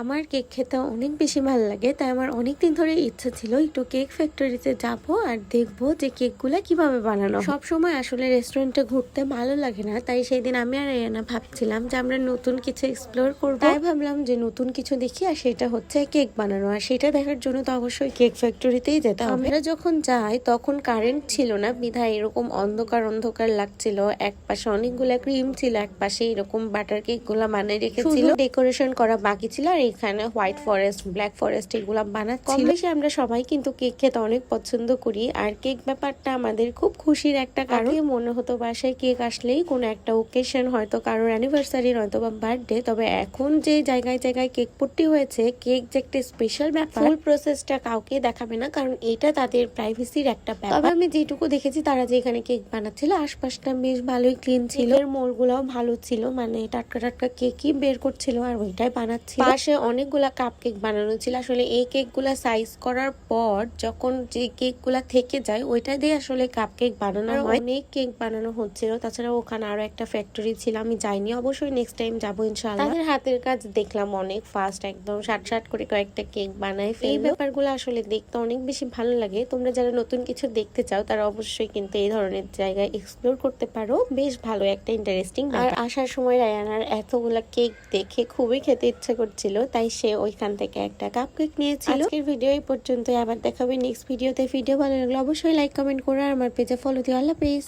আমার কেক খেতে অনেক বেশি ভালো লাগে, তাই আমার অনেক দিন ধরে ইচ্ছা ছিল একটু কেক ফ্যাক্টরিতে যাব আর দেখবো যে কেকগুলা কিভাবে বানানো। সব সময় আসলে রেস্টুরেন্টে ঘুরতে ভালো লাগে না, তাই সেই দিন আমি আর আয়ানা ভাবছিলাম যে আমরা নতুন কিছু এক্সপ্লোর করব। তাই ভাবলাম যে নতুন কিছু দেখি, আর সেটা হচ্ছে কেক বানানো। আর সেটা দেখার জন্য তো অবশ্যই কেক ফ্যাক্টরিতেই যেতে হবে। আমরা যখন যাই তখন কারেন্ট ছিল না, বিধায় এরকম অন্ধকার অন্ধকার লাগছিল। এক পাশে অনেকগুলা ক্রিম ছিল, এক পাশে এরকম বাটার কেক গুলা বানিয়ে রেখেছিল, ডেকোরেশন করা বাকি ছিল। আর এখানে হোয়াইট ফরেস্ট, ব্ল্যাক ফরেস্ট এগুলা বানাচ্ছিল। বেশি আমরা সবাই কিন্তু কেক খেতে অনেক পছন্দ করি, আর কেক ব্যাপারটা আমাদের খুব খুশির একটা কারণ। মনে হতো বাসায় কেক আসলেই কোনো একটা ওকেশন, হয়তো কারোর অ্যানিভার্সারি নয়তো বা বার্থডে। তবে এখন যে জায়গায় জায়গায় কেক পট্টি হয়েছে, কেক যে একটা স্পেশাল ব্যাপার, ফুল প্রসেসটা কাউকে দেখাবে না, কারণ এটা তাদের প্রাইভেসির একটা ব্যাপার। তবে আমি যেটুকু দেখেছি তারা যে এখানে কেক বানাচ্ছিল, আশপাশটা বেশ ভালোই ক্লিন ছিল, এর মোলগুলাও ভালো ছিল, মানে টাটকা টাটকা কেকই বের করছিল আর ওইটাই বানাচ্ছিল। পাশে অনেকগুলা কাপ কেক বানানো ছিল। আসলে এই কেকগুলা সাইজ করার পর যখন যে কেকগুলা থেকে যায়, ওইটা দিয়ে আসলে কাপ কেক বানানো হয়। অনেক কেক বানানো হচ্ছিল। তাছাড়া ওখানে আরো একটা ফ্যাক্টরি ছিল, আমি যাইনি, অবশ্যই নেক্সট টাইম যাবো ইনশাআল্লাহ। তাদের হাতের কাজ দেখলাম অনেক ফাস্ট, একদম সাট করে কয়েকটা কেক বানায়। এই ব্যাপারগুলো আসলে দেখতে অনেক বেশি ভালো লাগে। তোমরা যারা নতুন কিছু দেখতে চাও তারা অবশ্যই কিন্তু এই ধরনের জায়গায় এক্সপ্লোর করতে পারো। বেশ ভালো একটা ইন্টারেস্টিং। আর আসার সময় রায়ানার এতগুলা কেক দেখে খুবই খেতে ইচ্ছে করছিল, তাই সে ওইখান থেকে একটা কাপ কেক নিয়েছিল। আজকের ভিডিও এই পর্যন্ত, আবার দেখাবে নেক্সট ভিডিওতে। ভিডিও ভালো লাগলে অবশ্যই লাইক কমেন্ট করো আর আমার পেজে ফলো দিও। আল্লাহ হাফেজ।